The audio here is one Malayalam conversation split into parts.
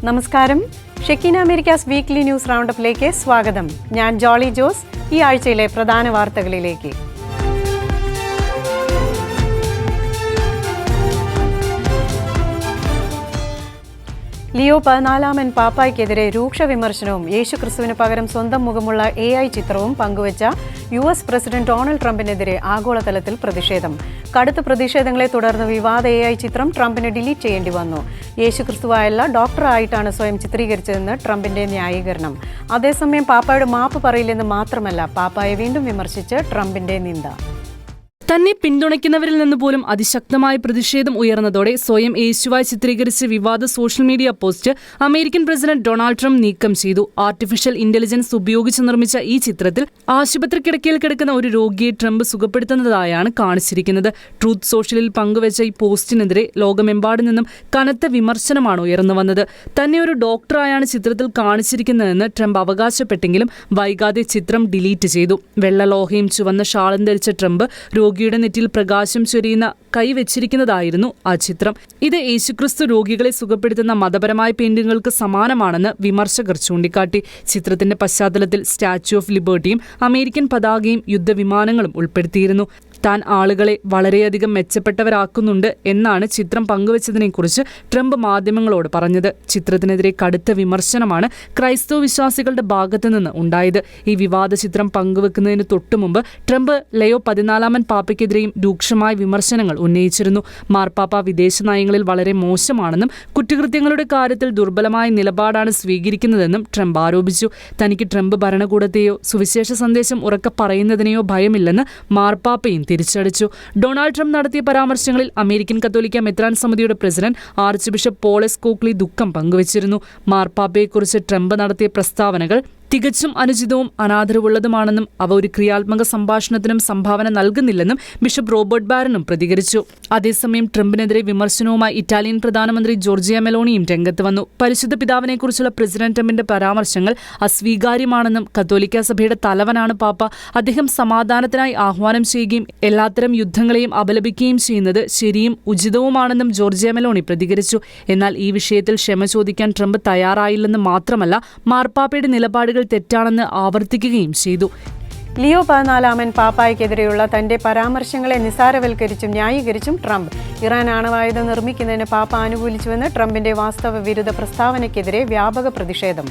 നമസ്കാരം. ഷെക്കീന അമേരിക്കാസ് വീക്ക്ലി ന്യൂസ് റൗണ്ടപ്പിലേക്ക് സ്വാഗതം. ഞാൻ ജോളി ജോസ്. ഈ ആഴ്ചയിലെ പ്രധാന വാർത്തകളിലേക്ക്. ലിയോ 14 പാപ്പായ്ക്കെതിരെ രൂക്ഷ വിമർശനവും യേശുക്രിസ്തുവിന് പകരം സ്വന്തം മുഖമുള്ള AI ചിത്രവും പങ്കുവച്ച US പ്രസിഡന്റ് ഡൊണാൾഡ് ട്രംപിനെതിരെ ആഗോളതലത്തിൽ പ്രതിഷേധം. കടുത്ത പ്രതിഷേധങ്ങളെ തുടർന്ന് വിവാദ AI ചിത്രം ട്രംപിന് ഡിലീറ്റ് ചെയ്യേണ്ടി വന്നു. യേശുക്രിസ്തുവായല്ല, ഡോക്ടറായിട്ടാണ് സ്വയം ചിത്രീകരിച്ചതെന്ന് ട്രംപിന്റെ ന്യായീകരണം. അതേസമയം പാപ്പായുടെ മാപ്പ് പറയില്ലെന്ന് മാത്രമല്ല, പാപ്പായെ വീണ്ടും വിമർശിച്ച് ട്രംപിന്റെ നിന്ദ. തന്നെ പിന്തുണയ്ക്കുന്നവരിൽ നിന്ന് പോലും അതിശക്തമായ പ്രതിഷേധം ഉയർന്നതോടെ സ്വയം യേശുവായി ചിത്രീകരിച്ച വിവാദ social media post American president Donald Trump നീക്കം ചെയ്തു. ആർട്ടിഫിഷ്യൽ ഇന്റലിജൻസ് ഉപയോഗിച്ച് നിർമ്മിച്ച ഈ ചിത്രത്തിൽ ആശുപത്രി കിടക്കയിൽ കിടക്കുന്ന ഒരു രോഗിയെ ട്രംപ് സുഖപ്പെടുത്തുന്നതായാണ് കാണിച്ചിരിക്കുന്നത്. ട്രൂത്ത് സോഷ്യലിൽ പങ്കുവച്ച ഈ പോസ്റ്റിനെതിരെ ലോകമെമ്പാടും നിന്നും കനത്ത വിമർശനമാണ് ഉയർന്നു വന്നത്. തന്നെ ഒരു ഡോക്ടറായാണ് ചിത്രത്തിൽ കാണിച്ചിരിക്കുന്നതെന്ന് ട്രംപ് അവകാശപ്പെട്ടെങ്കിലും വൈകാതെ ചിത്രം ഡിലീറ്റ് ചെയ്തു. വെള്ള ലോഹയും ചുവന്ന ഷാളും ധരിച്ച ട്രംപ് രോഗിയുടെ നെറ്റിയിൽ പ്രകാശം ചൊരിയുന്ന കൈവച്ചിരിക്കുന്നതായിരുന്നു ആ ചിത്രം. ഇത് യേശുക്രിസ്തു രോഗികളെ സുഖപ്പെടുത്തുന്ന മതപരമായ പെയിന്റിങ്ങുകൾക്ക് സമാനമാണെന്ന് വിമർശകർ ചൂണ്ടിക്കാട്ടി. ചിത്രത്തിന്റെ പശ്ചാത്തലത്തിൽ സ്റ്റാച്യു ഓഫ് ലിബർട്ടിയും അമേരിക്കൻ പതാകയും യുദ്ധവിമാനങ്ങളും ഉൾപ്പെടുത്തിയിരുന്നു. താൻ ആളുകളെ വളരെയധികം മെച്ചപ്പെട്ടവരാക്കുന്നുണ്ട് എന്നാണ് ചിത്രം പങ്കുവച്ചതിനെക്കുറിച്ച് ട്രംപ് മാധ്യമങ്ങളോട് പറഞ്ഞത്. ചിത്രത്തിനെതിരെ കടുത്ത വിമർശനമാണ് ക്രൈസ്തവ വിശ്വാസികളുടെ ഭാഗത്തു നിന്ന് ഉണ്ടായത്. ഈ വിവാദ ചിത്രം പങ്കുവെക്കുന്നതിന് തൊട്ടുമുമ്പ് ട്രംപ് ലയോ 14 പാപ്പയ്ക്കെതിരെയും രൂക്ഷമായ വിമർശനങ്ങൾ ഉന്നയിച്ചിരുന്നു. മാർപ്പാപ്പ വിദേശ നയങ്ങളിൽ വളരെ മോശമാണെന്നും കുറ്റകൃത്യങ്ങളുടെ കാര്യത്തിൽ ദുർബലമായ നിലപാടാണ് സ്വീകരിക്കുന്നതെന്നും ട്രംപ് ആരോപിച്ചു. തനിക്ക് ട്രംപ് ഭരണകൂടത്തെയോ സുവിശേഷ സന്ദേശം ഉറക്കെ പറയുന്നതിനെയോ ഭയമില്ലെന്ന് മാർപ്പാപ്പയും തിരിച്ചടിച്ചു. ഡൊണാൾഡ് ട്രംപ് നടത്തിയ പരാമർശങ്ങളിൽ അമേരിക്കൻ കത്തോലിക്ക മെത്രാൻ സമിതിയുടെ president archbishop Paul S Coakley ദുഃഖം പങ്കുവച്ചിരുന്നു. മാർപ്പാപ്പയെക്കുറിച്ച് ട്രംപ് നടത്തിയ പ്രസ്താവനകൾ തികച്ചും അനുചിതവും അനാദരവുള്ളതുമാണെന്നും അവ ഒരു ക്രിയാത്മക സംഭാഷണത്തിനും സംഭാവന നൽകുന്നില്ലെന്നും ബിഷപ്പ് റോബർട്ട് ബാരനും പ്രതികരിച്ചു. അതേസമയം ട്രംപിനെതിരെ വിമർശനവുമായി ഇറ്റാലിയൻ പ്രധാനമന്ത്രി ജോർജിയ മെലോണിയും രംഗത്ത് വന്നു. പരിശുദ്ധ പിതാവിനെക്കുറിച്ചുള്ള പ്രസിഡന്റ് ട്രംപിന്റെ പരാമർശങ്ങൾ അസ്വീകാര്യമാണെന്നും കത്തോലിക്ക സഭയുടെ തലവനാണ് പാപ്പ, അദ്ദേഹം സമാധാനത്തിനായി ആഹ്വാനം ചെയ്യുകയും എല്ലാത്തരം യുദ്ധങ്ങളെയും അപലപിക്കുകയും ചെയ്യുന്നത് ശരിയും ഉചിതവുമാണെന്നും ജോർജിയ മെലോണി പ്രതികരിച്ചു. എന്നാൽ ഈ വിഷയത്തിൽ ക്ഷമ ചോദിക്കാൻ ട്രംപ് തയ്യാറായില്ലെന്ന് മാത്രമല്ല, മാർപ്പാപ്പയുടെ നിലപാടുകൾ തെറ്റാണെന്ന് ആവർത്തിക്കുകയും ചെയ്തു. ലിയോ 14 പാപ്പായ്ക്കെതിരെയുള്ള തന്റെ പരാമർശങ്ങളെ നിസാരവൽക്കരിച്ചും ന്യായീകരിച്ചും ട്രംപ്. ഇറാൻ ആണവായുധം നിർമ്മിക്കുന്നതിന് പാപ്പ അനുകൂലിച്ചുവെന്ന് ട്രംപിന്റെ വാസ്തവ വിരുദ്ധ പ്രസ്താവനയ്ക്കെതിരെ വ്യാപക പ്രതിഷേധം.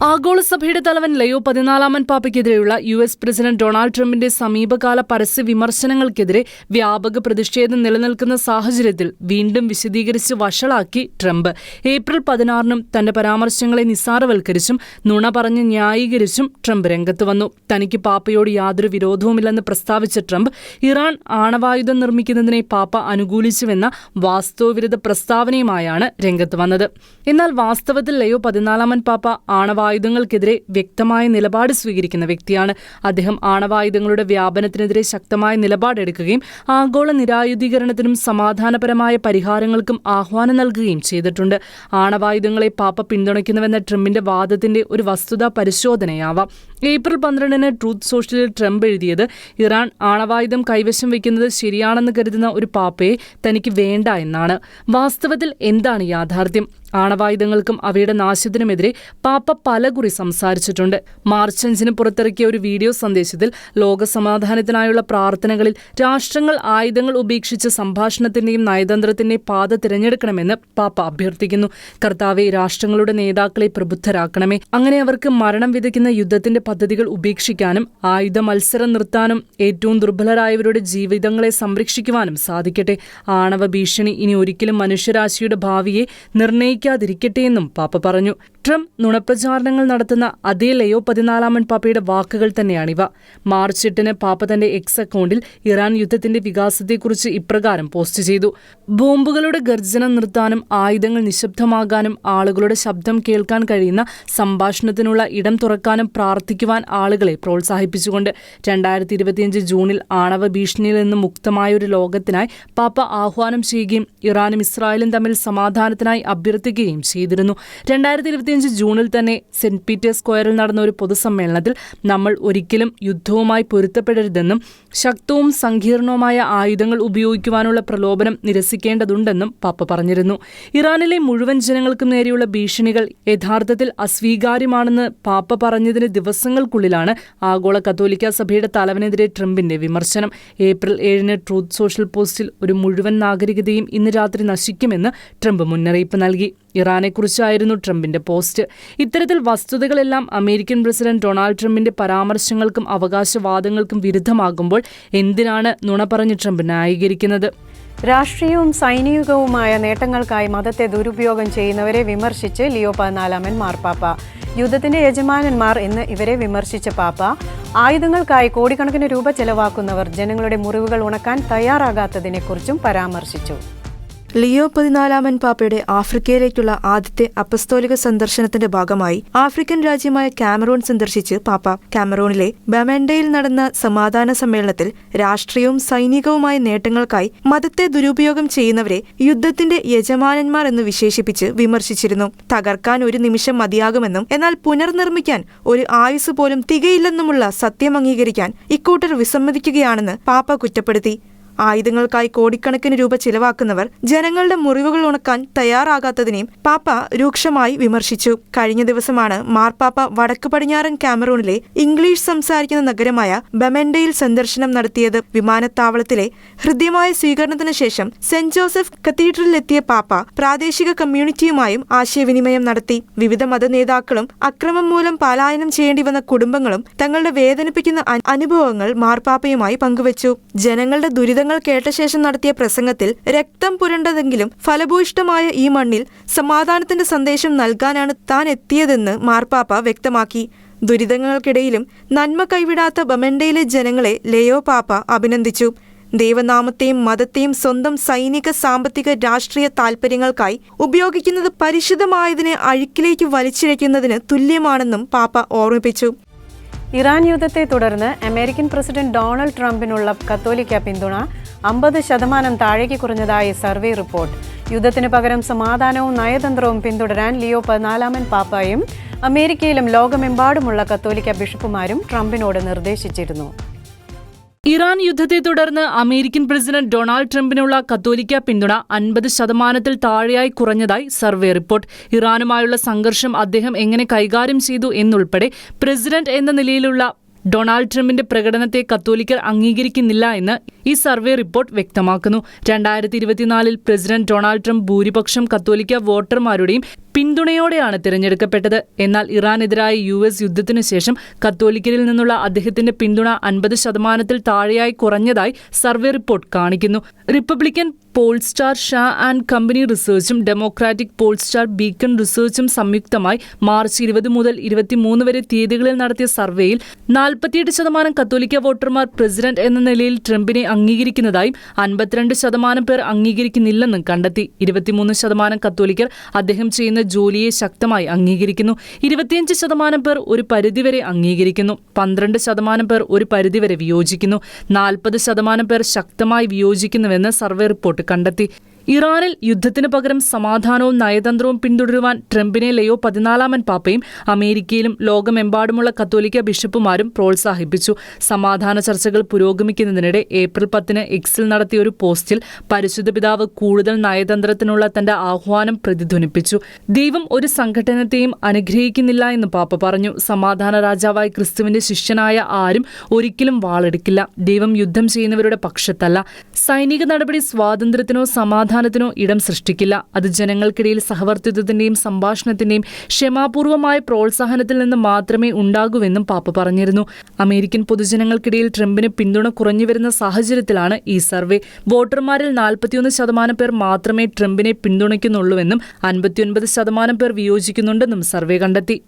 ആഗോള സഭയുടെ തലവൻ ലയോ 14 പാപ്പയ്ക്കെതിരെയുള്ള US പ്രസിഡന്റ് ഡൊണാൾഡ് ട്രംപിന്റെ സമീപകാല പരസ്യ വിമർശനങ്ങൾക്കെതിരെ വ്യാപക പ്രതിഷേധം നിലനിൽക്കുന്ന സാഹചര്യത്തിൽ വീണ്ടും വിശദീകരിച്ച് വഷളാക്കി ട്രംപ്. ഏപ്രിൽ 16 തന്റെ പരാമർശങ്ങളെ നിസാരവൽക്കരിച്ചും നുണ പറഞ്ഞ് ന്യായീകരിച്ചും ട്രംപ് രംഗത്ത് വന്നു. തനിക്ക് പാപ്പയോട് യാതൊരു വിരോധവുമില്ലെന്ന് പ്രസ്താവിച്ച ട്രംപ് ഇറാൻ ആണവായുധം നിർമ്മിക്കുന്നതിനെ പാപ്പ അനുകൂലിച്ചുവെന്ന വാസ്തവവിരുദ്ധ പ്രസ്താവനയുമായാണ് രംഗത്ത് വന്നത്. എന്നാൽ വാസ്തവത്തിൽ ലയോ 14 പാപ്പ ആണവായുധങ്ങൾക്കെതിരെ വ്യക്തമായ നിലപാട് സ്വീകരിക്കുന്ന വ്യക്തിയാണ്. അദ്ദേഹം ആണവായുധങ്ങളുടെ വ്യാപനത്തിനെതിരെ ശക്തമായ നിലപാടെടുക്കുകയും ആഗോള നിരായുധീകരണത്തിനും സമാധാനപരമായ പരിഹാരങ്ങൾക്കും ആഹ്വാനം നൽകുകയും ചെയ്തിട്ടുണ്ട്. ആണവായുധങ്ങളെ പാപ്പ പിന്തുണയ്ക്കുന്നുവെന്ന ട്രംപിന്റെ വാദത്തിന്റെ ഒരു വസ്തുതാ പരിശോധനയാവാം. ഏപ്രിൽ 12 ട്രൂത്ത് സോഷ്യലിൽ ട്രംപ് എഴുതിയത് ഇറാൻ ആണവായുധം കൈവശം വയ്ക്കുന്നത് ശരിയാണെന്ന് കരുതുന്ന ഒരു പാപ്പയെ തനിക്ക് വേണ്ട എന്നാണ്. വാസ്തവത്തിൽ എന്താണ് യാഥാർത്ഥ്യം? ആണവായുധങ്ങൾക്കും അവയുടെ നാശത്തിനുമെതിരെ പാപ്പ പലകുറി സംസാരിച്ചിട്ടുണ്ട്. മാർച്ച് 5 പുറത്തിറക്കിയ ഒരു വീഡിയോ സന്ദേശത്തിൽ ലോക സമാധാനത്തിനായുള്ള പ്രാർത്ഥനകളിൽ രാഷ്ട്രങ്ങൾ ആയുധങ്ങൾ ഉപേക്ഷിച്ച് സംഭാഷണത്തിന്റെയും നയതന്ത്രത്തിന്റെയും പാത തിരഞ്ഞെടുക്കണമെന്ന് പാപ്പ അഭ്യർത്ഥിക്കുന്നു. കർത്താവെ, രാഷ്ട്രങ്ങളുടെ നേതാക്കളെ പ്രബുദ്ധരാക്കണമേ. അങ്ങനെ അവർക്ക് മരണം വിതയ്ക്കുന്ന യുദ്ധത്തിന്റെ പദ്ധതികൾ ഉപേക്ഷിക്കാനും ആയുധ മത്സരം നിർത്താനും ഏറ്റവും ദുർബലരായവരുടെ ജീവിതങ്ങളെ സംരക്ഷിക്കുവാനും സാധിക്കട്ടെ. ആണവ ഭീഷണി ഇനി ഒരിക്കലും മനുഷ്യരാശിയുടെ ഭാവിയെ നിർണ്ണയിക്കാതിരിക്കട്ടെയെന്നും പാപ്പ പറഞ്ഞു. ട്രംപ് നുണപ്രചാരണങ്ങൾ നടത്തുന്ന അതേ ലയോ 14 പാപ്പയുടെ വാക്കുകൾ തന്നെയാണിവ. മാർച്ച് 8 പാപ്പ തന്റെ എക്സ് അക്കൗണ്ടിൽ ഇറാൻ യുദ്ധത്തിന്റെ വികാസത്തെക്കുറിച്ച് ഇപ്രകാരം പോസ്റ്റ് ചെയ്തു: ബോംബുകളുടെ ഗർജനം നിർത്താനും ആയുധങ്ങൾ നിശബ്ദമാകാനും ആളുകളുടെ ശബ്ദം കേൾക്കാൻ കഴിയുന്ന സംഭാഷണത്തിനുള്ള ഇടം തുറക്കാനും പ്രാർത്ഥിക്കുവാൻ ആളുകളെ പ്രോത്സാഹിപ്പിച്ചുകൊണ്ട് 2025 ജൂണിൽ ആണവ ഭീഷണിയിൽ നിന്ന് മുക്തമായ ഒരു ലോകത്തിനായി പാപ്പ ആഹ്വാനം ചെയ്യുകയും ഇറാനും ഇസ്രായേലും തമ്മിൽ സമാധാനത്തിനായി അഭ്യർത്ഥിക്കുകയും ചെയ്തിരുന്നു. 2025 2025 ജൂണിൽ തന്നെ സെന്റ് പീറ്റേഴ്സ് സ്ക്വയറിൽ നടന്ന ഒരു പൊതുസമ്മേളനത്തിൽ നമ്മൾ ഒരിക്കലും യുദ്ധവുമായി പൊരുത്തപ്പെടരുതെന്നും ശക്തവും സങ്കീർണവുമായ ആയുധങ്ങൾ ഉപയോഗിക്കുവാനുള്ള പ്രലോഭനം നിരസിക്കേണ്ടതുണ്ടെന്നും പാപ്പ പറഞ്ഞിരുന്നു. ഇറാനിലെ മുഴുവൻ ജനങ്ങൾക്കും നേരെയുള്ള ഭീഷണികൾ യഥാർത്ഥത്തിൽ അസ്വീകാര്യമാണെന്ന് പാപ്പ പറഞ്ഞതിന് ദിവസങ്ങൾക്കുള്ളിലാണ് ആഗോള കത്തോലിക്ക സഭയുടെ തലവനെതിരെ ട്രംപിന്റെ വിമർശനം. ഏപ്രിൽ 7 ട്രൂത്ത് സോഷ്യൽ പോസ്റ്റിൽ ഒരു മുഴുവൻ നാഗരികതയും ഇന്ന് രാത്രി നശിക്കുമെന്ന് ട്രംപ് മുന്നറിയിപ്പ് നൽകി. ഇറാനെക്കുറിച്ചായിരുന്നു ട്രംപിന്റെ പോസ്റ്റ്. ഇത്തരത്തിൽ വസ്തുതകളെല്ലാം അമേരിക്കൻ പ്രസിഡന്റ് ഡൊണാൾഡ് ട്രംപിന്റെ പരാമർശങ്ങൾക്കും അവകാശവാദങ്ങൾക്കും വിരുദ്ധമാകുമ്പോൾ എന്തിനാണ് നുണ പറഞ്ഞ് ട്രംപ് ന്യായീകരിക്കുന്നത്? രാഷ്ട്രീയവും സൈനികവുമായ നേട്ടങ്ങൾക്കായി മതത്തെ ദുരുപയോഗം ചെയ്യുന്നവരെ വിമർശിച്ച് ലിയോ 14 മാർപ്പാപ്പ. യുദ്ധത്തിന്റെ യജമാനന്മാർ എന്ന് ഇവരെ വിമർശിച്ച പാപ്പ, ആയുധങ്ങൾക്കായി കോടിക്കണക്കിന് രൂപ ചെലവാക്കുന്നവർ ജനങ്ങളുടെ മുറിവുകൾ ഉണക്കാൻ തയ്യാറാകാത്തതിനെക്കുറിച്ചും പരാമർശിച്ചു. ലിയോ 14 പാപ്പയുടെ ആഫ്രിക്കയിലേക്കുള്ള ആദ്യത്തെ അപ്പസ്തോലിക സന്ദർശനത്തിന്റെ ഭാഗമായി ആഫ്രിക്കൻ രാജ്യമായ കാമറൂൺ സന്ദർശിച്ച് പാപ്പ കാമറൂണിലെ ബമൻഡയിൽ നടന്ന സമാധാന സമ്മേളനത്തിൽ രാഷ്ട്രീയവും സൈനികവുമായ നേട്ടങ്ങൾക്കായി മതത്തെ ദുരുപയോഗം ചെയ്യുന്നവരെ യുദ്ധത്തിന്റെ യജമാനന്മാർ എന്ന് വിശേഷിപ്പിച്ച് വിമർശിച്ചിരുന്നു. തകർക്കാൻ ഒരു നിമിഷം മതിയാകുമെന്നും എന്നാൽ പുനർനിർമ്മിക്കാൻ ഒരു ആയുസ് പോലും തികയില്ലെന്നുമുള്ള സത്യം അംഗീകരിക്കാൻ ഇക്കൂട്ടർ വിസമ്മതിക്കുകയാണെന്ന് പാപ്പ കുറ്റപ്പെടുത്തി. ആയുധങ്ങൾക്കായി കോടിക്കണക്കിന് രൂപ ചിലവാക്കുന്നവർ ജനങ്ങളുടെ മുറിവുകൾ ഉണക്കാൻ തയ്യാറാകാത്തതിനെയും പാപ്പ രൂക്ഷമായി വിമർശിച്ചു. കഴിഞ്ഞ ദിവസമാണ് മാർപ്പാപ്പ വടക്ക് പടിഞ്ഞാറൻ കാമറൂണിലെ ഇംഗ്ലീഷ് സംസാരിക്കുന്ന നഗരമായ ബമൻഡയിൽ സന്ദർശനം നടത്തിയത്. വിമാനത്താവളത്തിലെ ഹൃദ്യമായ സ്വീകരണത്തിന് ശേഷം സെന്റ് ജോസഫ് കത്തീഡ്രലിലെത്തിയ പാപ്പ പ്രാദേശിക കമ്മ്യൂണിറ്റിയുമായും ആശയവിനിമയം നടത്തി. വിവിധ മത നേതാക്കളും അക്രമം മൂലം പലായനം ചെയ്യേണ്ടി വന്ന കുടുംബങ്ങളും തങ്ങളുടെ വേദനിപ്പിക്കുന്ന അനുഭവങ്ങൾ മാർപ്പാപ്പയുമായി പങ്കുവച്ചു. ജനങ്ങളുടെ ദുരിതങ്ങൾ കേട്ട ശേഷം നടത്തിയ പ്രസംഗത്തിൽ രക്തം പുരണ്ടതെങ്കിലും ഫലഭൂയിഷ്ടമായ ഈ മണ്ണിൽ സമാധാനത്തിന്റെ സന്ദേശം നൽകാനാണ് താൻ എത്തിയതെന്ന് മാർപ്പാപ്പ വ്യക്തമാക്കി. ദുരിതങ്ങൾക്കിടയിലും നന്മ കൈവിടാത്ത ബമൻഡയിലെ ജനങ്ങളെ ലിയോ പാപ്പ അഭിനന്ദിച്ചു. ദൈവനാമത്തെയും മതത്തെയും സ്വന്തം സൈനിക, സാമ്പത്തിക, രാഷ്ട്രീയ താൽപര്യങ്ങൾക്കായി ഉപയോഗിക്കുന്നത് പരിശുദ്ധമായതിനെ അഴുക്കിലേക്ക് വലിച്ചിഴയ്ക്കുന്നതിന് തുല്യമാണെന്നും പാപ്പ ഓർമ്മിപ്പിച്ചു. ഇറാൻ യുദ്ധത്തെ തുടർന്ന് അമേരിക്കൻ പ്രസിഡന്റ് ഡൊണാൾഡ് ട്രംപിനുള്ള കത്തോലിക്ക പിന്തുണ 50% താഴേക്ക് കുറഞ്ഞതായി സർവേ റിപ്പോർട്ട്. യുദ്ധത്തിന് പകരം സമാധാനവും നയതന്ത്രവും പിന്തുടരാൻ ലിയോ 14 പാപ്പായും അമേരിക്കയിലും ലോകമെമ്പാടുമുള്ള കത്തോലിക്ക ബിഷപ്പുമാരും ട്രംപിനോട് നിർദ്ദേശിച്ചിരുന്നു. ഇറാൻ യുദ്ധത്തെ തുടർന്ന് അമേരിക്കൻ പ്രസിഡന്റ് ഡൊണാൾഡ് ട്രംപിനുള്ള കത്തോലിക്ക പിന്തുണ 50% താഴെയായി കുറഞ്ഞതായി സർവേ റിപ്പോർട്ട്. ഇറാനുമായുള്ള സംഘർഷം അദ്ദേഹം എങ്ങനെ കൈകാര്യം ചെയ്തു എന്നുൾപ്പെടെ പ്രസിഡന്റ് എന്ന നിലയിലുള്ള ഡൊണാൾഡ് ട്രംപിന്റെ പ്രകടനത്തെ കത്തോലിക്കർ അംഗീകരിക്കുന്നില്ല എന്ന് ഈ സർവേ റിപ്പോർട്ട് വ്യക്തമാക്കുന്നു. 2024 പ്രസിഡന്റ് ഡൊണാൾഡ് ട്രംപ് ഭൂരിപക്ഷം കത്തോലിക്ക വോട്ടർമാരുടെയും പിന്തുണയോടെയാണ് തിരഞ്ഞെടുക്കപ്പെട്ടത്. എന്നാൽ ഇറാനെതിരായ US യുദ്ധത്തിനു ശേഷം കത്തോലിക്കരിൽ നിന്നുള്ള അദ്ദേഹത്തിന്റെ പിന്തുണ 50% താഴെയായി കുറഞ്ഞതായി സർവേ റിപ്പോർട്ട് കാണിക്കുന്നു. Republican pollster Shaw and company റിസർച്ചും ഡെമോക്രാറ്റിക് പോൾസ്റ്റാർ ബീക്കൺ റിസർച്ചും സംയുക്തമായി മാർച്ച് 20 മുതൽ 23 വരെ തീയതികളിൽ നടത്തിയ സർവേയിൽ 48% കത്തോലിക്ക വോട്ടർമാർ പ്രസിഡന്റ് എന്ന നിലയിൽ ട്രംപിനെ അംഗീകരിക്കുന്നതായും 52% പേർ അംഗീകരിക്കുന്നില്ലെന്നും കണ്ടെത്തി. 23% കത്തോലിക്കർ അദ്ദേഹം ചെയ്യുന്ന ജോലിയെ ശക്തമായി അംഗീകരിക്കുന്നു. 25% പേർ ഒരു പരിധിവരെ അംഗീകരിക്കുന്നു. 12% പേർ ഒരു പരിധിവരെ വിയോജിക്കുന്നു. 40% പേർ ശക്തമായി വിയോജിക്കുന്നുവെന്ന് സർവേ റിപ്പോർട്ട് കണ്ടെത്തി. ഇറാനിൽ യുദ്ധത്തിന് പകരം സമാധാനവും നയതന്ത്രവും പിന്തുടരുവാൻ ട്രംപിനെ ലിയോ 14 പാപ്പയും അമേരിക്കയിലും ലോകമെമ്പാടുമുള്ള കത്തോലിക്ക ബിഷപ്പുമാരും പ്രോത്സാഹിപ്പിച്ചു. സമാധാന ചർച്ചകൾ പുരോഗമിക്കുന്നതിനിടെ ഏപ്രിൽ 10 എക്സിൽ നടത്തിയ ഒരു പോസ്റ്റിൽ പരിശുദ്ധ പിതാവ് കൂടുതൽ നയതന്ത്രത്തിനുള്ള തന്റെ ആഹ്വാനം പ്രതിധ്വനിപ്പിച്ചു. ദൈവം ഒരു സംഘടനത്തെയും അനുഗ്രഹിക്കുന്നില്ല എന്ന് പാപ്പ പറഞ്ഞു. സമാധാന രാജാവായ ക്രിസ്തുവിന്റെ ശിഷ്യനായ ആരും ഒരിക്കലും വാളെടുക്കില്ല. ദൈവം യുദ്ധം ചെയ്യുന്നവരുടെ പക്ഷത്തല്ല. സൈനിക നടപടി സ്വാതന്ത്ര്യത്തിനോ സമാധാനത്തിനോ ഇടം സൃഷ്ടിക്കില്ല. അത് ജനങ്ങൾക്കിടയിൽ സഹവർത്തിത്വത്തിന്റെയും സംഭാഷണത്തിന്റെയും ക്ഷമാപൂർവമായ പ്രോത്സാഹനത്തിൽ നിന്ന് മാത്രമേ ഉണ്ടാകൂവെന്നും പാപ്പ പറഞ്ഞിരുന്നു. അമേരിക്കൻ പൊതുജനങ്ങൾക്കിടയിൽ ട്രംപിന് പിന്തുണ കുറഞ്ഞുവരുന്ന സാഹചര്യത്തിലാണ് ഈ സർവേ. വോട്ടർമാരിൽ 41% പേർ മാത്രമേ ട്രംപിനെ പിന്തുണയ്ക്കുന്നുള്ളൂവെന്നും 59% പേർ വിയോജിക്കുന്നുണ്ടെന്നും സർവേ കണ്ടെത്തി.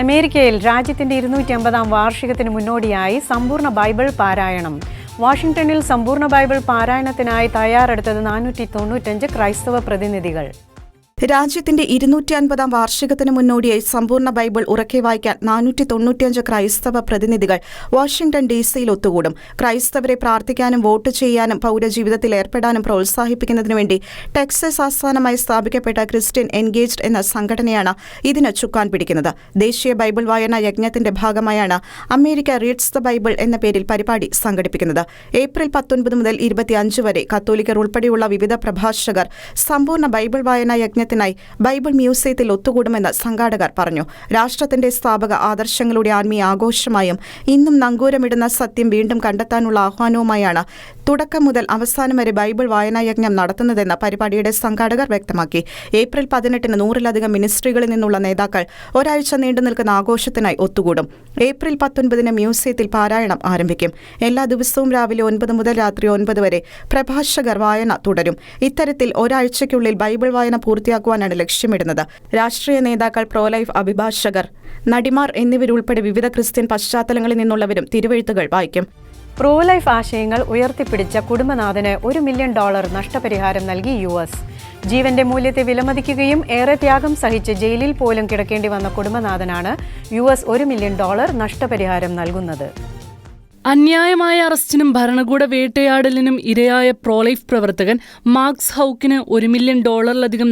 അമേരിക്കയിൽ രാജ്യത്തിന്റെ 250-ാം വാർഷികത്തിന് മുന്നോടിയായി സമ്പൂർണ്ണ ബൈബിൾ പാരായണം. വാഷിംഗ്ടണിൽ സമ്പൂർണ്ണ ബൈബിൾ പാരായണത്തിനായി തയ്യാറെടുത്തത് 495 ക്രൈസ്തവ പ്രതിനിധികൾ. രാജ്യത്തിന്റെ 250-ാം വാർഷികത്തിന് മുന്നോടിയായി സമ്പൂർണ്ണ ബൈബിൾ ഉറക്കെ വായിക്കാൻ 495 ക്രൈസ്തവ പ്രതിനിധികൾ വാഷിംഗ്ടൺ DC-യിൽ ഒത്തുകൂടും. ക്രൈസ്തവരെ പ്രാർത്ഥിക്കാനും വോട്ട് ചെയ്യാനും പൗരജീവിതത്തിൽ ഏർപ്പെടാനും പ്രോത്സാഹിപ്പിക്കുന്നതിനു വേണ്ടി ടെക്സസ് ആസ്ഥാനമായി സ്ഥാപിക്കപ്പെട്ട ക്രിസ്ത്യൻ എൻഗേജ്ഡ് എന്ന സംഘടനയാണ് ഇതിന് ചുക്കാൻ പിടിക്കുന്നത്. ദേശീയ ബൈബിൾ വായനാ യജ്ഞത്തിന്റെ ഭാഗമായാണ് അമേരിക്ക റീഡ്സ് ദ ബൈബിൾ എന്ന പേരിൽ പരിപാടി സംഘടിപ്പിക്കുന്നത്. ഏപ്രിൽ 19 മുതൽ 25 വരെ കത്തോലിക്കർ ഉൾപ്പെടെയുള്ള വിവിധ പ്രഭാഷകർ സമ്പൂർണ്ണ ബൈബിൾ വായനാ യജ്ഞത്തിനായി ബൈബിൾ മ്യൂസിയത്തിൽ ഒത്തുകൂടുമെന്ന് സംഘാടകർ പറഞ്ഞു. രാഷ്ട്രത്തിന്റെ സ്ഥാപക ആദർശങ്ങളുടെ ആത്മീയ ആഘോഷമായും ഇന്നും നങ്കൂരമിടുന്ന സത്യം വീണ്ടും കണ്ടെത്താനുള്ള ആഹ്വാനവുമായാണ് തുടക്കം മുതൽ അവസാനം വരെ ബൈബിൾ വായനായജ്ഞം നടത്തുന്നതെന്ന് പരിപാടിയുടെ സംഘാടകർ വ്യക്തമാക്കി. ഏപ്രിൽ 18-ന് 100-ലധികം മിനിസ്ട്രികളിൽ നിന്നുള്ള നേതാക്കൾ ഒരാഴ്ച നീണ്ടുനിൽക്കുന്ന ആഘോഷത്തിനായി ഒത്തുകൂടും. ഏപ്രിൽ 19-ന് മ്യൂസിയത്തിൽ പാരായണം ആരംഭിക്കും. എല്ലാ ദിവസവും രാവിലെ 9 മുതൽ രാത്രി 9 വരെ പ്രഭാഷകർ വായന തുടരും. ഇത്തരത്തിൽ ഒരാഴ്ചയ്ക്കുള്ളിൽ ബൈബിൾ വായന പൂർത്തിയാക്കുവാനാണ് ലക്ഷ്യമിടുന്നത്. രാഷ്ട്രീയ നേതാക്കൾ, പ്രോലൈഫ് അഭിഭാഷകർ, നടിമാർ എന്നിവരുൾപ്പെടെ വിവിധ ക്രിസ്ത്യൻ പശ്ചാത്തലങ്ങളിൽ നിന്നുള്ളവരും തിരുവെഴുത്തുകൾ വായിക്കും. പ്രോലൈഫ് ആശയങ്ങൾ ഉയർത്തിപ്പിടിച്ച കുടുംബനാഥന് $1 മില്യൺ നഷ്ടപരിഹാരം നൽകി US. ജീവന്റെ മൂല്യത്തെ വിലമതിക്കുകയും ഏറെ ത്യാഗം സഹിച്ച് ജയിലിൽ പോലും കിടക്കേണ്ടി വന്ന കുടുംബനാഥനാണ് US $1 മില്യൺ നഷ്ടപരിഹാരം നൽകുന്നത്. അന്യായമായ അറസ്റ്റിനും ഭരണകൂട വേട്ടയാടലിനും ഇരയായ പ്രോലൈഫ് പ്രവർത്തകൻ മാർക്സ് ഹൗക്കിന് $1 മില്യൺ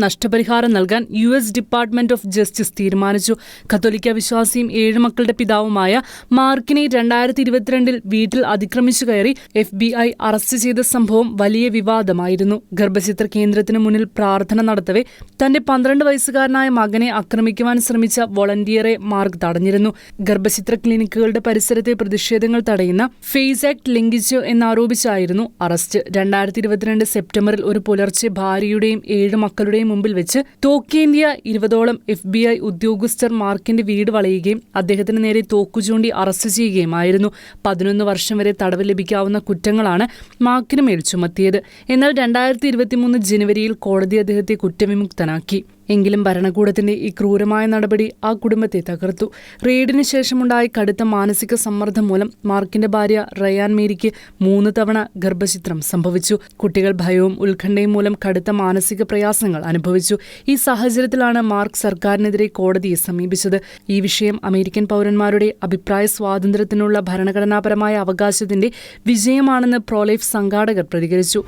നഷ്ടപരിഹാരം നൽകാൻ US ഡിപ്പാർട്ട്മെന്റ് ഓഫ് ജസ്റ്റിസ് തീരുമാനിച്ചു. കത്തോലിക്ക വിശ്വാസിയും 7 മക്കളുടെ പിതാവുമായ മാർക്കിനെ 2022 വീട്ടിൽ അതിക്രമിച്ചു കയറി FBI അറസ്റ്റ് ചെയ്ത സംഭവം വലിയ വിവാദമായിരുന്നു. ഗർഭചിത്ര കേന്ദ്രത്തിന് മുന്നിൽ പ്രാർത്ഥന നടത്തവെ തന്റെ 12 വയസ്സുകാരനായ മകനെ ആക്രമിക്കുവാൻ ശ്രമിച്ച വോളണ്ടിയറെ മാർക്ക് തടഞ്ഞിരുന്നു. ഗർഭചിത്ര ക്ലിനിക്കുകളുടെ പരിസരത്തെ പ്രതിഷേധങ്ങൾ തടയുന്ന ഫേസ് ആക്ട് ലംഘിച്ചു എന്നാരോപിച്ചായിരുന്നു അറസ്റ്റ്. 2022 സെപ്റ്റംബറിൽ ഒരു പുലർച്ചെ ഭാര്യയുടെയും 7 മക്കളുടെയും മുമ്പിൽ വെച്ച് തോക്കേന്തിയ 20ഓളം FBI ഉദ്യോഗസ്ഥർ മാർക്കിന്റെ വീട് വളയുകയും അദ്ദേഹത്തിന് നേരെ തോക്കുചൂണ്ടി അറസ്റ്റ് ചെയ്യുകയുമായിരുന്നു. 11 വർഷം വരെ തടവ് ലഭിക്കാവുന്ന കുറ്റങ്ങളാണ് മാർക്കിന് മേൽ ചുമത്തിയത്. എന്നാൽ 2023 ജനുവരിയിൽ കോടതി അദ്ദേഹത്തെ കുറ്റവിമുക്തനാക്കി. എങ്കിലും ഭരണകൂടത്തിന്റെ ഈ ക്രൂരമായ നടപടി ആ കുടുംബത്തെ തകർത്തു. റെയ്ഡിന് ശേഷമുണ്ടായ കടുത്ത മാനസിക സമ്മർദ്ദം മൂലം മാർക്കിന്റെ ഭാര്യ റയാൻ മേരിക്ക് 3 തവണ ഗർഭചിത്രം സംഭവിച്ചു. കുട്ടികൾ ഭയവും ഉത്കണ്ഠയും മൂലം കടുത്ത മാനസിക പ്രയാസങ്ങൾ അനുഭവിച്ചു. ഈ സാഹചര്യത്തിലാണ് മാർക്ക് സർക്കാരിനെതിരെ കോടതിയെ സമീപിച്ചത്. ഈ വിഷയം അമേരിക്കൻ പൗരന്മാരുടെ അഭിപ്രായ സ്വാതന്ത്ര്യത്തിനുള്ള ഭരണഘടനാപരമായ അവകാശത്തിന്റെ വിജയമാണെന്ന് പ്രോലൈഫ് സംഘാടകർ പ്രതികരിച്ചു.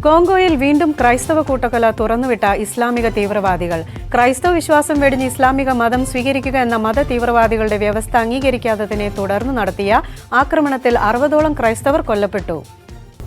കോങ്കോയിൽ വീണ്ടും ക്രൈസ്തവ കൂട്ടക്കൊല തുറന്നുവിട്ട ഇസ്ലാമിക തീവ്രവാദികൾ. ക്രൈസ്തവ വിശ്വാസം വെടിഞ്ഞ് ഇസ്ലാമിക മതം സ്വീകരിക്കുക എന്ന മത തീവ്രവാദികളുടെ വ്യവസ്ഥ അംഗീകരിക്കാത്തതിനെ തുടർന്ന് നടത്തിയ ആക്രമണത്തിൽ 60ഓളം ക്രൈസ്തവർ കൊല്ലപ്പെട്ടു.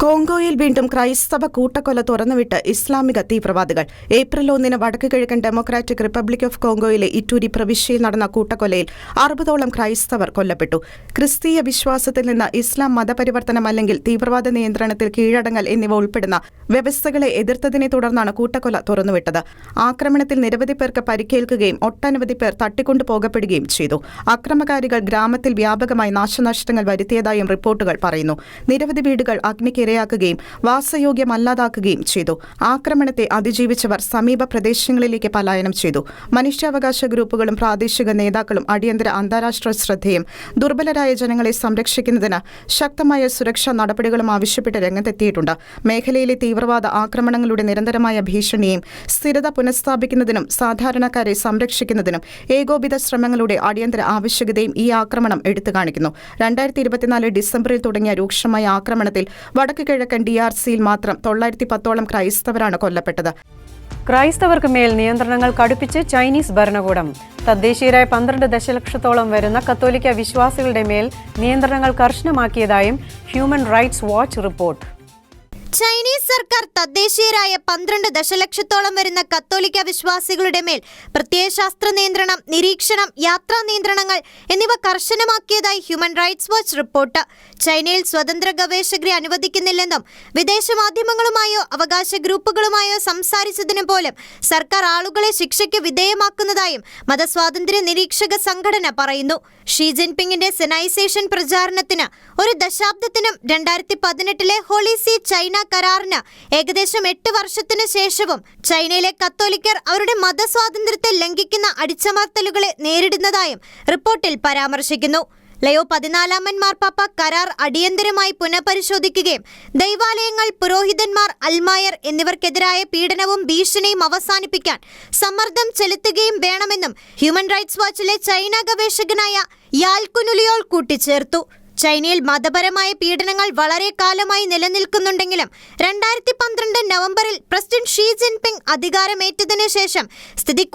കോങ്കോയിൽ വീണ്ടും ക്രൈസ്തവ കൂട്ടക്കൊല തുറന്നുവിട്ട് ഇസ്ലാമിക തീവ്രവാദികൾ. ഏപ്രിൽ 1-ന് വടക്ക് കിഴക്കൻ ഡെമോക്രാറ്റിക് റിപ്പബ്ലിക് ഓഫ് കോങ്കോയിലെ ഇറ്റൂരി പ്രവിശ്യയിൽ നടന്ന കൂട്ടക്കൊലയിൽ 60ഓളം ക്രൈസ്തവർ കൊല്ലപ്പെട്ടു. ക്രിസ്തീയ വിശ്വാസത്തിൽ നിന്ന് ഇസ്ലാം മതപരിവർത്തനം അല്ലെങ്കിൽ തീവ്രവാദ നിയന്ത്രണത്തിൽ കീഴടങ്ങൽ എന്നിവ ഉൾപ്പെടുന്ന വ്യവസ്ഥകളെ എതിർത്തതിനെ തുടർന്നാണ് കൂട്ടക്കൊല തുറന്നുവിട്ടത്. ആക്രമണത്തിൽ നിരവധി പേർക്ക് പരിക്കേൽക്കുകയും ഒട്ടനവധി പേർ തട്ടിക്കൊണ്ടുപോകപ്പെടുകയും ചെയ്തു. അക്രമകാരികൾ ഗ്രാമത്തിൽ വ്യാപകമായി നാശനഷ്ടങ്ങൾ വരുത്തിയതായും റിപ്പോർട്ടുകൾ പറയുന്നു. നിരവധി വീടുകൾ ഇരയാക്കുകയും വാസയോഗ്യമല്ലാതാക്കുകയും ചെയ്തു. ആക്രമണത്തെ അതിജീവിച്ചവർ സമീപ പ്രദേശങ്ങളിലേക്ക് പലായനം ചെയ്തു. മനുഷ്യാവകാശ ഗ്രൂപ്പുകളും പ്രാദേശിക നേതാക്കളും അടിയന്തര അന്താരാഷ്ട്ര ശ്രദ്ധയും ദുർബലരായ ജനങ്ങളെ സംരക്ഷിക്കുന്നതിന് ശക്തമായ സുരക്ഷാ നടപടികളും ആവശ്യപ്പെട്ട് രംഗത്തെത്തിയിട്ടുണ്ട്. മേഖലയിലെ തീവ്രവാദ ആക്രമണങ്ങളുടെ നിരന്തരമായ ഭീഷണിയും സ്ഥിരത പുനഃസ്ഥാപിക്കുന്നതിനും സാധാരണക്കാരെ സംരക്ഷിക്കുന്നതിനും ഏകോപിത ശ്രമങ്ങളുടെ അടിയന്തര ആവശ്യകതയും ഈ ആക്രമണം എടുത്തുകാണിക്കുന്നു. 2024 ഡിസംബറിൽ തുടങ്ങിയ രൂക്ഷമായ ആക്രമണത്തിൽ വടക്ക് കിഴക്കൻ DRCയിൽ മാത്രം 910ഓളം ക്രൈസ്തവരാണ് കൊല്ലപ്പെട്ടത്. ക്രൈസ്തവർക്ക് മേൽ നിയന്ത്രണങ്ങൾ കടുപ്പിച്ച് ചൈനീസ് ഭരണകൂടം. തദ്ദേശീയരായ 12 ദശലക്ഷത്തോളം വരുന്ന കത്തോലിക്ക വിശ്വാസികളുടെ മേൽ നിയന്ത്രണങ്ങൾ കർശനമാക്കിയതായും human rights watch report. Chinese സർക്കാർ തദ്ദേശീയരായ 12 ദശലക്ഷത്തോളം വരുന്ന കത്തോലിക്ക വിശ്വാസികളുടെ മേൽ പ്രത്യയശാസ്ത്ര നിയന്ത്രണം, നിരീക്ഷണം, യാത്രാ നിയന്ത്രണങ്ങൾ എന്നിവ കർശനമാക്കിയതായി ഹ്യൂമൻ റൈറ്റ്സ് വാച്ച് റിപ്പോർട്ട്. ചൈനയിൽ സ്വതന്ത്ര ഗവേഷകരെ അനുവദിക്കുന്നില്ലെന്നും വിദേശ മാധ്യമങ്ങളുമായോ അവകാശ ഗ്രൂപ്പുകളുമായോ സംസാരിച്ചതിന് പോലും സർക്കാർ ആളുകളെ ശിക്ഷയ്ക്ക് വിധേയമാക്കുന്നതായും മതസ്വാതന്ത്ര്യ നിരീക്ഷക സംഘടന പറയുന്നു. ഷീ ജിൻപിങ്ങിന്റെ സെനൈസേഷൻ പ്രചാരണത്തിന് ഒരു ദശാബ്ദത്തിനും 2018 ഹോളി സീ ചൈന കരാറിന് ഏകദേശം 8 വർഷത്തിനു ശേഷവും ചൈനയിലെ കത്തോലിക്കർ അവരുടെ മതസ്വാതന്ത്ര്യത്തെ ലംഘിക്കുന്ന അടിച്ചമർത്തലുകളെ നേരിടുന്നതായും റിപ്പോർട്ടിൽ പരാമർശിക്കുന്നു. ലയോ 14 മാർപ്പാപ്പ കരാർ അടിയന്തരമായി പുനഃപരിശോധിക്കുകയും ദൈവാലയങ്ങൾ, പുരോഹിതന്മാർ, അൽമായർ എന്നിവർക്കെതിരായ പീഡനവും ഭീഷണിയും അവസാനിപ്പിക്കാൻ സമ്മർദ്ദം ചെലുത്തുകയും വേണമെന്നും ഹ്യൂമൻ റൈറ്റ്സ് വാച്ചിലെ ചൈന ഗവേഷകനായ യാൽകുനുലിയോൾ കൂട്ടിച്ചേർത്തു. ചൈനയിൽ മതപരമായ പീഡനങ്ങൾ വളരെ കാലമായി നിലനിൽക്കുന്നുണ്ടെങ്കിലും 2012 നവംബറിൽ പ്രസിഡന്റ് ഷീ ജിൻപിങ് അധികാരമേറ്റതിനു ശേഷം സ്ഥിതി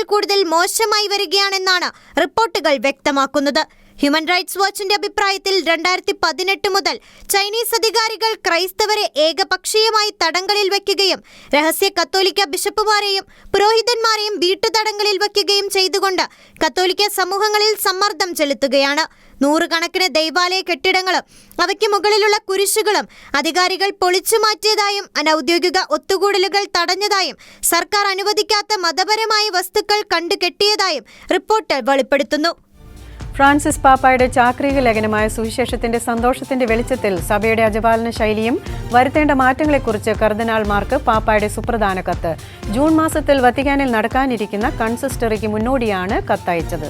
കൂടുതൽ മോശമായി വരികയാണെന്നാണ് റിപ്പോർട്ടുകൾ വ്യക്തമാക്കുന്നത്. ഹ്യൂമൻ റൈറ്റ്സ് വാച്ചിന്റെ അഭിപ്രായത്തിൽ 2018 മുതൽ ചൈനീസ് അധികാരികൾ ക്രൈസ്തവരെ ഏകപക്ഷീയമായി തടങ്കലിൽ വയ്ക്കുകയും രഹസ്യ കത്തോലിക്ക ബിഷപ്പുമാരെയും പുരോഹിതന്മാരെയും വീട്ടുതടങ്കലിൽ വയ്ക്കുകയും ചെയ്തുകൊണ്ട് കത്തോലിക്ക സമൂഹങ്ങളിൽ സമ്മർദ്ദം ചെലുത്തുകയാണ്. നൂറുകണക്കിന് ദൈവാലയ കെട്ടിടങ്ങളും അവയ്ക്ക് മുകളിലുള്ള കുരിശുകളും അധികാരികൾ പൊളിച്ചു മാറ്റിയതായും അനൌദ്യോഗിക ഒത്തുകൂടലുകൾ തടഞ്ഞതായും സർക്കാർ അനുവദിക്കാത്ത മതപരമായ വസ്തുക്കൾ കണ്ടുകെട്ടിയതായും റിപ്പോർട്ട് വെളിപ്പെടുത്തുന്നു. ഫ്രാൻസിസ് പാപ്പായുടെ ചാക്രിക ലേഖനമായ സുവിശേഷത്തിന്റെ സന്തോഷത്തിന്റെ വെളിച്ചത്തിൽ സഭയുടെ അജപാലന ശൈലിയും വരുത്തേണ്ട മാറ്റങ്ങളെക്കുറിച്ച് കർദിനാൾമാർക്ക് പാപ്പായുടെ സുപ്രധാന കത്ത്. ജൂൺ മാസത്തിൽ വത്തിക്കാനിൽ നടക്കാനിരിക്കുന്ന കൺസിസ്റ്ററിക്ക് മുന്നോടിയാണ് കത്തയച്ചത്.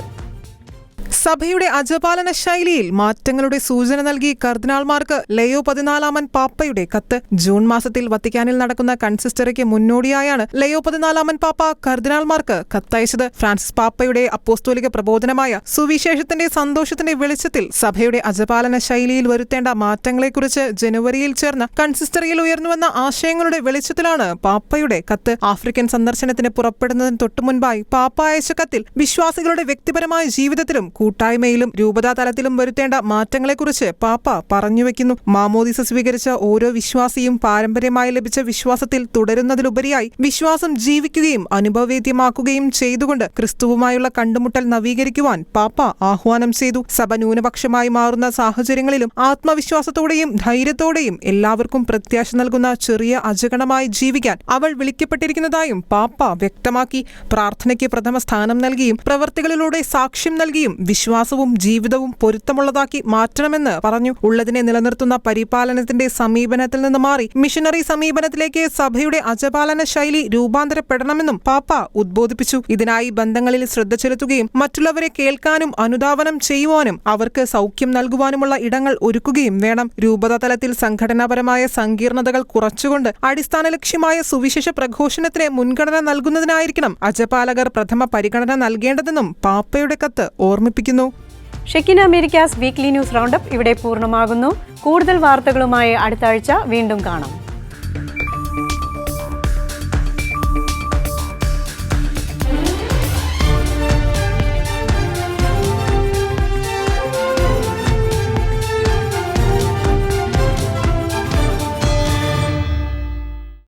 സഭയുടെ അജപാലന ശൈലിയിൽ മാറ്റങ്ങളുടെ സൂചന നൽകി കർദിനാൾമാർക്ക് ലയോ 14 പാപ്പയുടെ കത്ത്. ജൂൺ മാസത്തിൽ വത്തിക്കാനിൽ നടക്കുന്ന കൺസിസ്റ്ററിക്ക് മുന്നോടിയായാണ് ലയോ 14 പാപ്പ കർദിനാൾമാർക്ക് കത്തയച്ചത്. ഫ്രാൻസിസ് പാപ്പയുടെ അപ്പോസ്തോലിക പ്രബോധനമായ സുവിശേഷത്തിന്റെ സന്തോഷത്തിന്റെ വെളിച്ചത്തിൽ സഭയുടെ അജപാലന ശൈലിയിൽ വരുത്തേണ്ട മാറ്റങ്ങളെക്കുറിച്ച് ജനുവരിയിൽ ചേർന്ന കൺസിസ്റ്ററിയിൽ ഉയർന്നുവന്ന ആശയങ്ങളുടെ വെളിച്ചത്തിലാണ് പാപ്പയുടെ കത്ത്. ആഫ്രിക്കൻ സന്ദർശനത്തിന് പുറപ്പെടുന്നതിന് തൊട്ടുമുൻപായി പാപ്പ അയച്ച കത്തിൽ വിശ്വാസികളുടെ വ്യക്തിപരമായ ജീവിതത്തിലും കൂട്ടായ്മയിലും രൂപതാ തലത്തിലും വരുത്തേണ്ട മാറ്റങ്ങളെക്കുറിച്ച് പാപ്പ പറഞ്ഞുവെക്കുന്നു. മാമോദീസ സ്വീകരിച്ച ഓരോ വിശ്വാസിയും പാരമ്പര്യമായി ലഭിച്ച വിശ്വാസത്തിൽ തുടരുന്നതിലുപരിയായി വിശ്വാസം ജീവിക്കുകയും അനുഭവവേദ്യമാക്കുകയും ചെയ്തുകൊണ്ട് ക്രിസ്തുവുമായുള്ള കണ്ടുമുട്ടൽ നവീകരിക്കുവാൻ പാപ്പ ആഹ്വാനം ചെയ്തു. സഭ ന്യൂനപക്ഷമായി മാറുന്ന സാഹചര്യങ്ങളിലും ആത്മവിശ്വാസത്തോടെയും ധൈര്യത്തോടെയും എല്ലാവർക്കും പ്രത്യാശ നൽകുന്ന ചെറിയ അജഗണമായി ജീവിക്കാൻ അവൾ വിളിക്കപ്പെട്ടിരിക്കുന്നതായും പാപ്പ വ്യക്തമാക്കി. പ്രാർത്ഥനയ്ക്ക് പ്രഥമ സ്ഥാനം നൽകിയും പ്രവർത്തികളിലൂടെ സാക്ഷ്യം നൽകിയും വിശ്വാസവും ജീവിതവും പൊരുത്തമുള്ളതാക്കി മാറ്റണമെന്ന് പറഞ്ഞു. ഉള്ളതിനെ നിലനിർത്തുന്ന പരിപാലനത്തിന്റെ സമീപനത്തിൽ നിന്ന് മാറി മിഷനറി സമീപനത്തിലേക്ക് സഭയുടെ അജപാലന ശൈലി രൂപാന്തരപ്പെടണമെന്നും പാപ്പ ഉദ്ബോധിപ്പിച്ചു. ഇതിനായി ബന്ധങ്ങളിൽ ശ്രദ്ധ ചെലുത്തുകയും മറ്റുള്ളവരെ കേൾക്കാനും അനുധാവനം ചെയ്യുവാനും അവർക്ക് സൗഖ്യം നൽകുവാനുമുള്ള ഇടങ്ങൾ ഒരുക്കുകയും വേണം. രൂപതാ തലത്തിൽ സംഘടനാപരമായ സങ്കീർണതകൾ കുറച്ചുകൊണ്ട് അടിസ്ഥാന ലക്ഷ്യമായ സുവിശേഷ പ്രഘോഷണത്തിന് മുൻഗണന നൽകുന്നതിനായിരിക്കണം അജപാലകർ പ്രഥമ പരിഗണന നൽകേണ്ടതെന്നും പാപ്പയുടെ കത്ത് ഓർമ്മിപ്പിക്കുന്നു. Shekinah Americas weekly news roundup ഇവിടെ പൂർണ്ണമാകുന്നു. കൂടുതൽ വാർത്തകളുമായി അടുത്ത ആഴ്ച വീണ്ടും കാണാം.